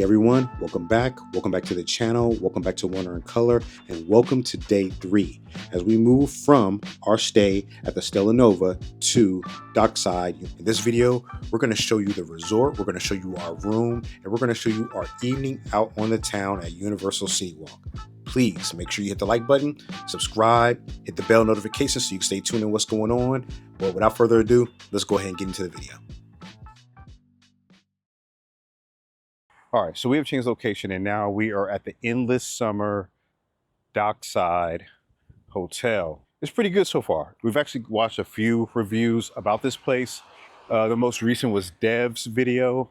everyone, welcome back to the channel, welcome back to Wonder in Color, and welcome to day 3 as we move from our stay at the Stella Nova to Dockside. In this video, we're going to show you the resort, we're going to show you our room, and we're going to show you our evening out on the town at Universal CityWalk. Please make sure you hit the like button, subscribe, hit the bell notification so you can stay tuned in what's going on. But without further ado, let's go ahead and get into the video. All right, so we have changed location and now we are at the Endless Summer Dockside Hotel. It's pretty good so far. We've actually watched a few reviews about this place. The most recent was Dev's video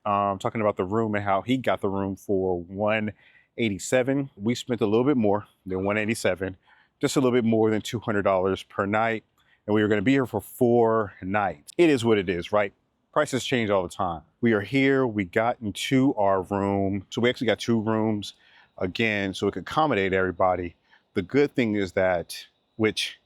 talking about the room and how he got the room for $187. We spent a little bit more than $187, just a little bit more than $200 per night. And we were gonna be here for 4 nights. It is what it is, right? Prices change all the time. We are here, we got into our room. So we actually got 2 rooms again, so it could accommodate everybody. The good thing is that, which,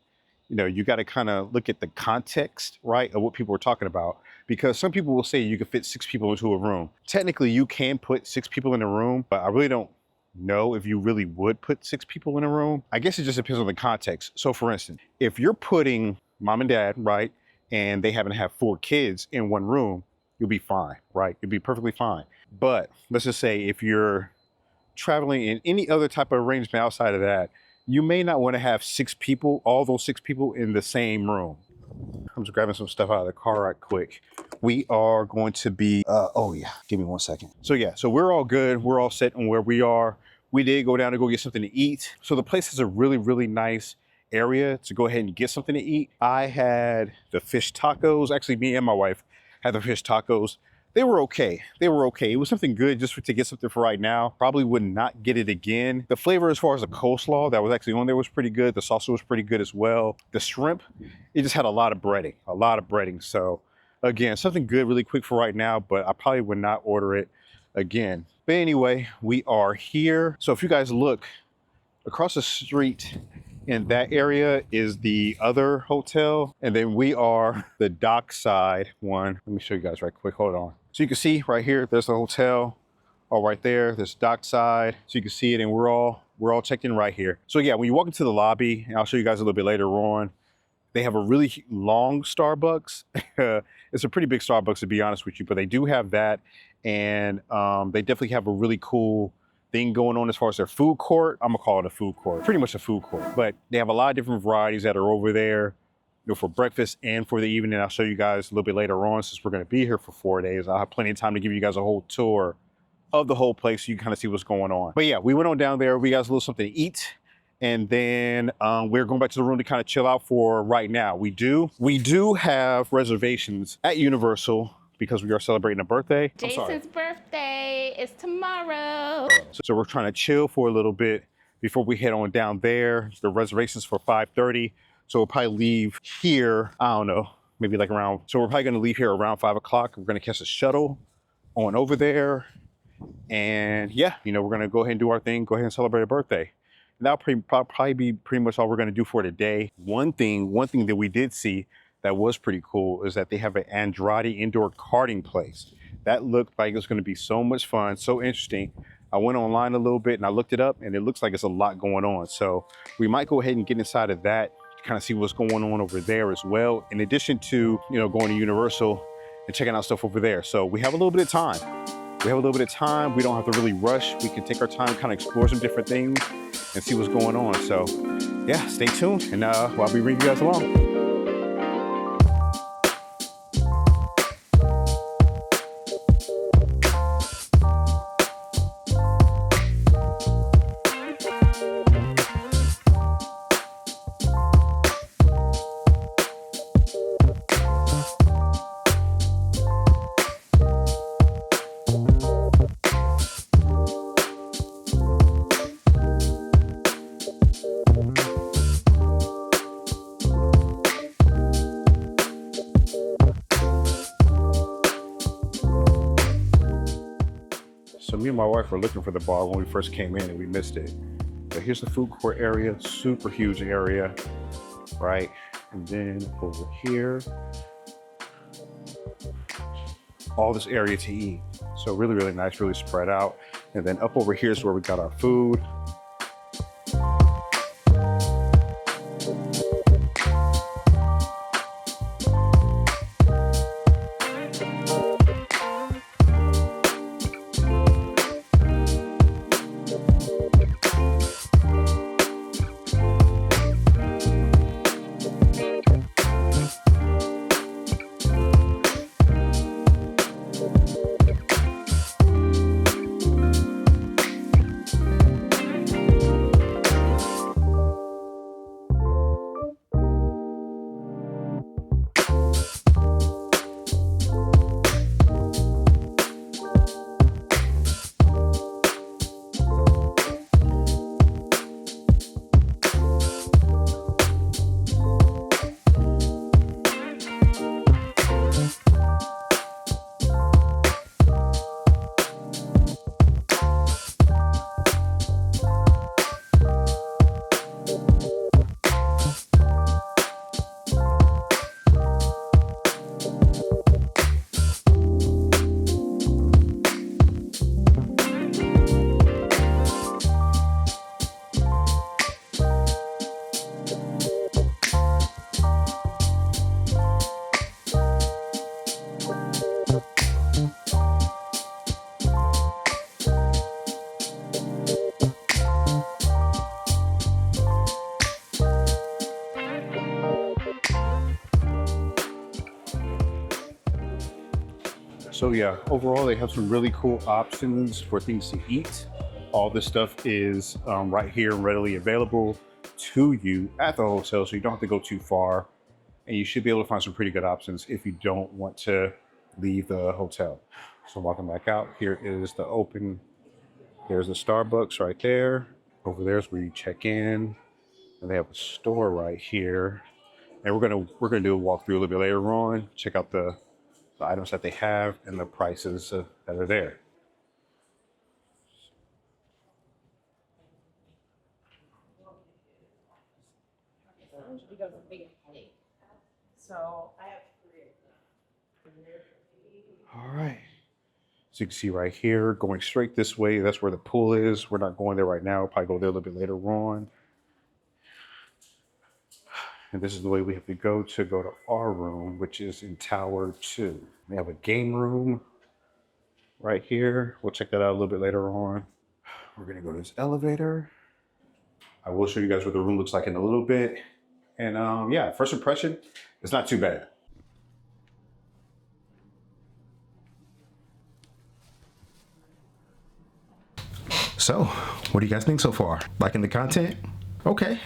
you know, you gotta kind of look at the context, right, of what people are talking about. Because some people will say you can fit 6 people into a room. Technically, you can put 6 people in a room, but I really don't know if you really would put 6 people in a room. I guess it just depends on the context. So for instance, if you're putting mom and dad, right, and they happen to have 4 kids in one room, you'll be fine, right? You'll be perfectly fine. But let's just say if you're traveling in any other type of arrangement outside of that, you may not want to have 6 people, all those 6 people in the same room. I'm just grabbing some stuff out of the car right quick. We are going to be, oh yeah, give me 1 second. So yeah, so we're all good. We're all set on where we are. We did go down to go get something to eat. So the place is a really, really nice area to go ahead and get something to eat. I had the fish tacos. Actually, me and my wife had the fish tacos. They were okay. They were okay. It was something good just to get something for right now. Probably would not get it again. The flavor as far as the coleslaw that was actually on there was pretty good. The salsa was pretty good as well. The shrimp, it just had a lot of breading. So again, something good really quick for right now, but I probably would not order it again. But anyway, we are here. So if you guys look across the street, in that area is the other hotel, and then we are the Dockside one. Let me show you guys right quick, hold on. So you can see right here, there's the hotel, all right there, there's Dockside. So you can see it, and we're all checked in right here. So yeah, when you walk into the lobby, and I'll show you guys a little bit later on, they have a really long Starbucks. It's a pretty big Starbucks, to be honest with you, but they do have that, and they definitely have a really cool thing going on as far as their food court. I'm gonna call it a food court, pretty much a food court, but they have a lot of different varieties that are over there, you know, for breakfast and for the evening. I'll show you guys a little bit later on, since we're gonna be here for 4 days. I'll have plenty of time to give you guys a whole tour of the whole place so you can kind of see what's going on. But yeah, we went on down there, we got a little something to eat, and then we're going back to the room to kind of chill out for right now. We do have reservations at Universal because we are celebrating a birthday. Jason's birthday is tomorrow. So we're trying to chill for a little bit before we head on down there. The reservation's for 5:30. So we'll probably leave here, I don't know, maybe like around, so we're probably gonna leave here around 5 o'clock. We're gonna catch a shuttle on over there. And yeah, you know, we're gonna go ahead and do our thing, go ahead and celebrate a birthday. And that'll probably be pretty much all we're gonna do for today. One thing that we did see that was pretty cool is that they have an Andrade indoor karting place. That looked like it was gonna be so much fun, so interesting. I went online a little bit and I looked it up, and it looks like it's a lot going on. So we might go ahead and get inside of that to kind of see what's going on over there as well, in addition to, you know, going to Universal and checking out stuff over there. So we have a little bit of time. We don't have to really rush. We can take our time, kind of explore some different things and see what's going on. So yeah, stay tuned, and I'll be bringing you guys along. So me and my wife were looking for the bar when we first came in and we missed it. But here's the food court area, super huge area, right? And then over here, all this area to eat. So really, really nice, really spread out. And then up over here is where we got our food. So yeah, overall they have some really cool options for things to eat. All this stuff is right here and readily available to you at the hotel, so you don't have to go too far. And you should be able to find some pretty good options if you don't want to leave the hotel. So walking back out, here is the open, there's the Starbucks right there. Over there's where you check in. And they have a store right here. And we're gonna do a walkthrough a little bit later on, check out the items that they have and the prices that are there. All right. So you can see right here, going straight this way, that's where the pool is. We're not going there right now. We'll probably go there a little bit later on. And this is the way we have to go to our room, which is in Tower 2. They have a game room right here. We'll check that out a little bit later on. We're gonna go to this elevator. I will show you guys what the room looks like in a little bit. And yeah, first impression, it's not too bad. So, what do you guys think so far? Liking the content? Okay,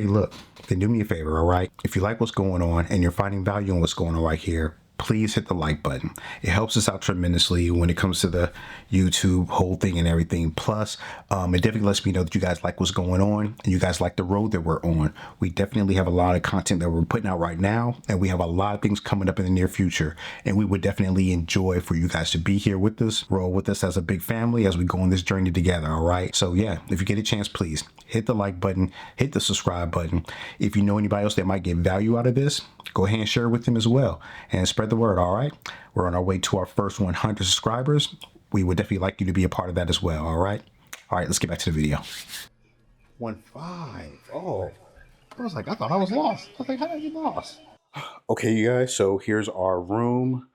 look, then do me a favor, all right? If you like what's going on and you're finding value in what's going on right here, please hit the like button. It helps us out tremendously when it comes to the YouTube whole thing and everything. Plus, it definitely lets me know that you guys like what's going on and you guys like the road that we're on. We definitely have a lot of content that we're putting out right now, and we have a lot of things coming up in the near future. And we would definitely enjoy for you guys to be here with us, roll with us as a big family as we go on this journey together, all right? So yeah, if you get a chance, please hit the like button, hit the subscribe button. If you know anybody else that might get value out of this, go ahead and share it with them as well and spread the word, all right? We're on our way to our first 100 subscribers. We would definitely like you to be a part of that as well, all right? All right, let's get back to the video. 1.5. Oh, I was like, I thought I was lost. I was like, how did I get lost? Okay, you guys, so here's our room.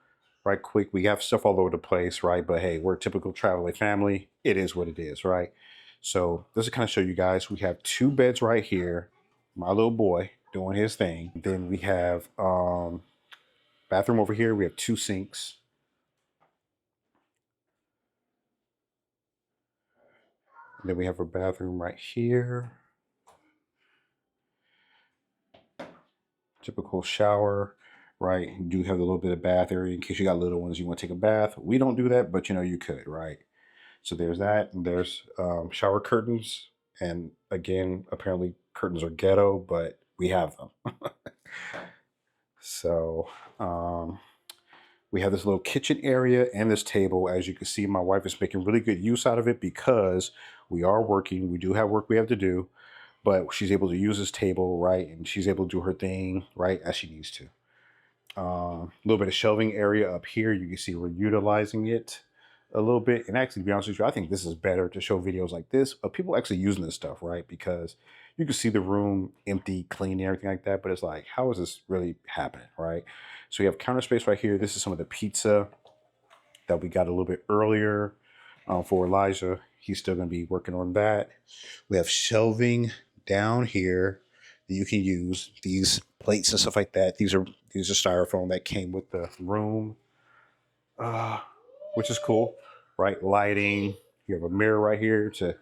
Right quick, we have stuff all over the place, right? But hey, we're a typical traveling family. It is what it is, right? So this is kind of show you guys, we have 2 beds right here. My little boy doing his thing. Then we have bathroom over here. We have 2 sinks. And then we have a bathroom right here. Typical shower, right? You do have a little bit of bath area in case you got little ones, you want to take a bath. We don't do that, but you know, you could, right? So there's that, and there's shower curtains. And again, apparently curtains are ghetto, but we have them. So we have this little kitchen area and this table. As you can see, my wife is making really good use out of it because we are working. We do have work we have to do, but she's able to use this table, right? And she's able to do her thing, right, as she needs to. A little bit of shelving area up here. You can see we're utilizing it. a little bit. And actually, to be honest with you, I think this is better to show videos like this of people actually using this stuff, right? Because you can see the room empty, clean, and everything like that. But it's like, how is this really happening, right? So we have counter space right here. This is some of the pizza that we got a little bit earlier for Elijah. He's still going to be working on that. We have shelving down here that you can use. These plates and stuff like that. These are styrofoam that came with the room, which is cool, right? Lighting. You have a mirror right here to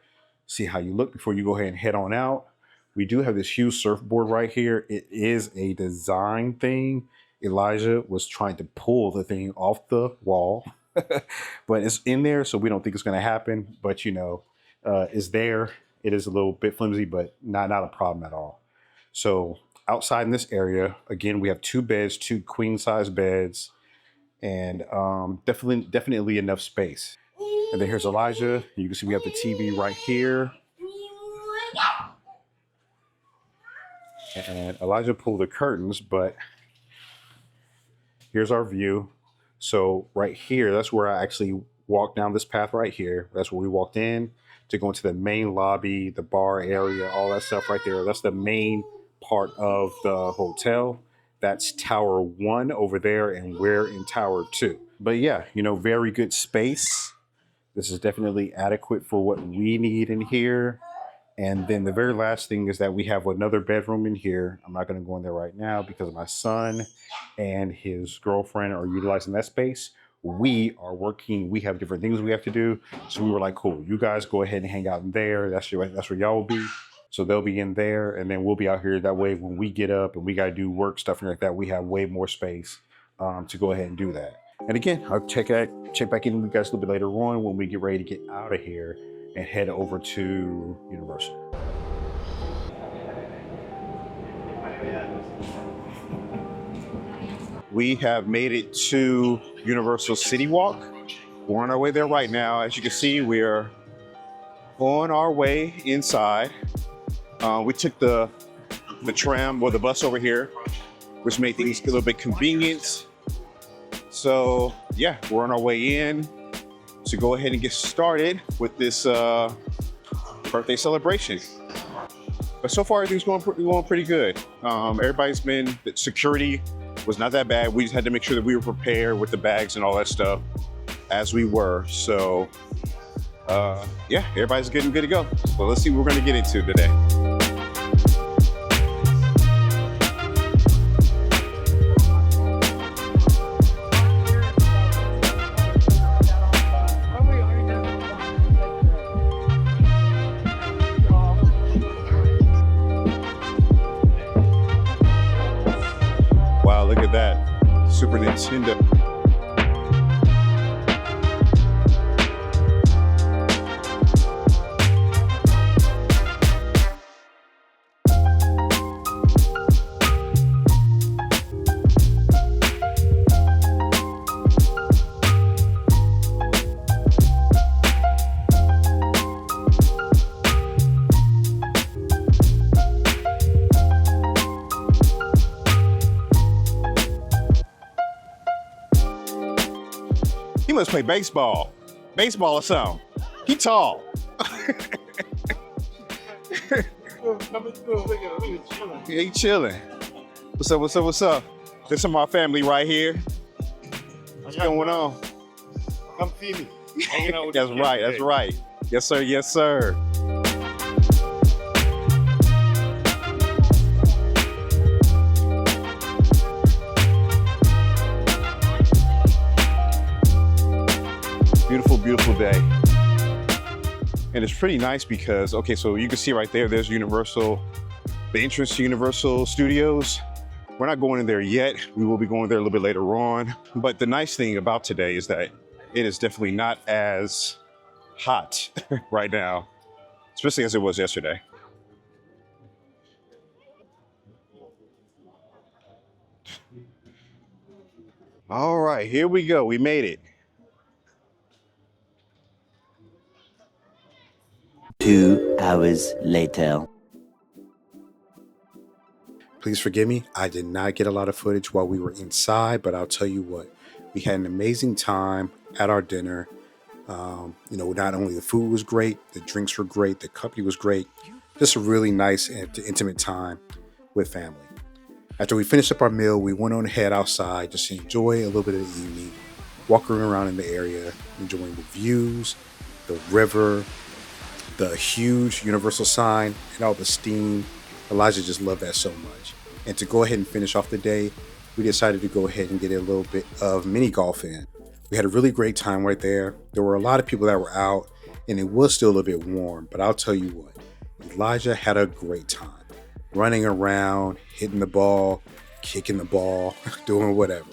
see how you look before you go ahead and head on out. We do have this huge surfboard right here. It is a design thing. Elijah was trying to pull the thing off the wall, but it's in there, so we don't think it's going to happen. But you know, it's there. It is a little bit flimsy, but not a problem at all. So outside in this area, again, we have 2 beds, 2 queen size beds, and definitely enough space. And then here's Elijah. You can see we have the TV right here. And Elijah pulled the curtains, but here's our view. So right here, that's where I actually walked down this path right here. That's where we walked in to go into the main lobby, the bar area, all that stuff right there. That's the main part of the hotel. That's Tower 1 over there, and we're in Tower 2. But yeah, you know, very good space. This is definitely adequate for what we need in here. And then the very last thing is that we have another bedroom in here. I'm not going to go in there right now because my son and his girlfriend are utilizing that space. We are working. We have different things we have to do. So we were like, cool, you guys go ahead and hang out in there. That's where y'all will be. So they'll be in there, and then we'll be out here. That way, when we get up and we got to do work stuff and like that, we have way more space to go ahead and do that. And again, I'll check back in with you guys a little bit later on when we get ready to get out of here and head over to Universal. We have made it to Universal CityWalk. We're on our way there right now. As you can see, we're on our way inside. We took the tram or the bus over here, which made things a little bit convenient. So yeah, we're on our way in to go ahead and get started with this birthday celebration. But so far, everything's going pretty good. The security was not that bad. We just had to make sure that we were prepared with the bags and all that stuff as we were. So yeah, everybody's getting good to go. So let's see what we're gonna get into today. Wow, look at that. Super Nintendo. He must play baseball or something. He tall. Yeah, he chilling. What's up? There's some of our family right here. What's going on? Come see me. That's right. Yes, sir. Beautiful day. And it's pretty nice because, okay, so you can see right there's Universal, the entrance to Universal Studios. We're not going in there yet. We will be going there a little bit later on. But the nice thing about today is that it is definitely not as hot right now, especially as it was yesterday. All right, here we go. We made it. 2 hours later. Please forgive me. I did not get a lot of footage while we were inside, but I'll tell you what, we had an amazing time at our dinner. Not only the food was great, the drinks were great, the company was great. Just a really nice and intimate time with family. After we finished up our meal, we went on ahead outside just to enjoy a little bit of the evening, walking around in the area, enjoying the views, the river, the huge Universal sign, and all the steam. Elijah just loved that so much. And to go ahead and finish off the day, we decided to go ahead and get a little bit of mini golf in. We had a really great time right there. There were a lot of people that were out, and it was still a little bit warm, but I'll tell you what, Elijah had a great time. Running around, hitting the ball, kicking the ball, doing whatever.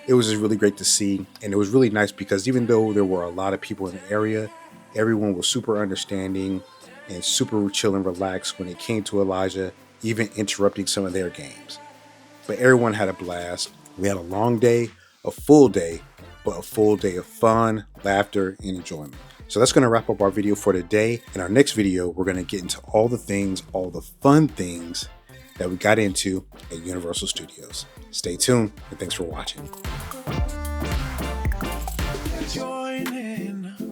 It was just really great to see, and it was really nice because even though there were a lot of people in the area, everyone was super understanding and super chill and relaxed when it came to Elijah, even interrupting some of their games. But everyone had a blast. We had a long day, a full day, but a full day of fun, laughter, and enjoyment. So that's going to wrap up our video for today. In our next video, we're going to get into all the fun things that we got into at Universal Studios. Stay tuned, and thanks for watching. Join in.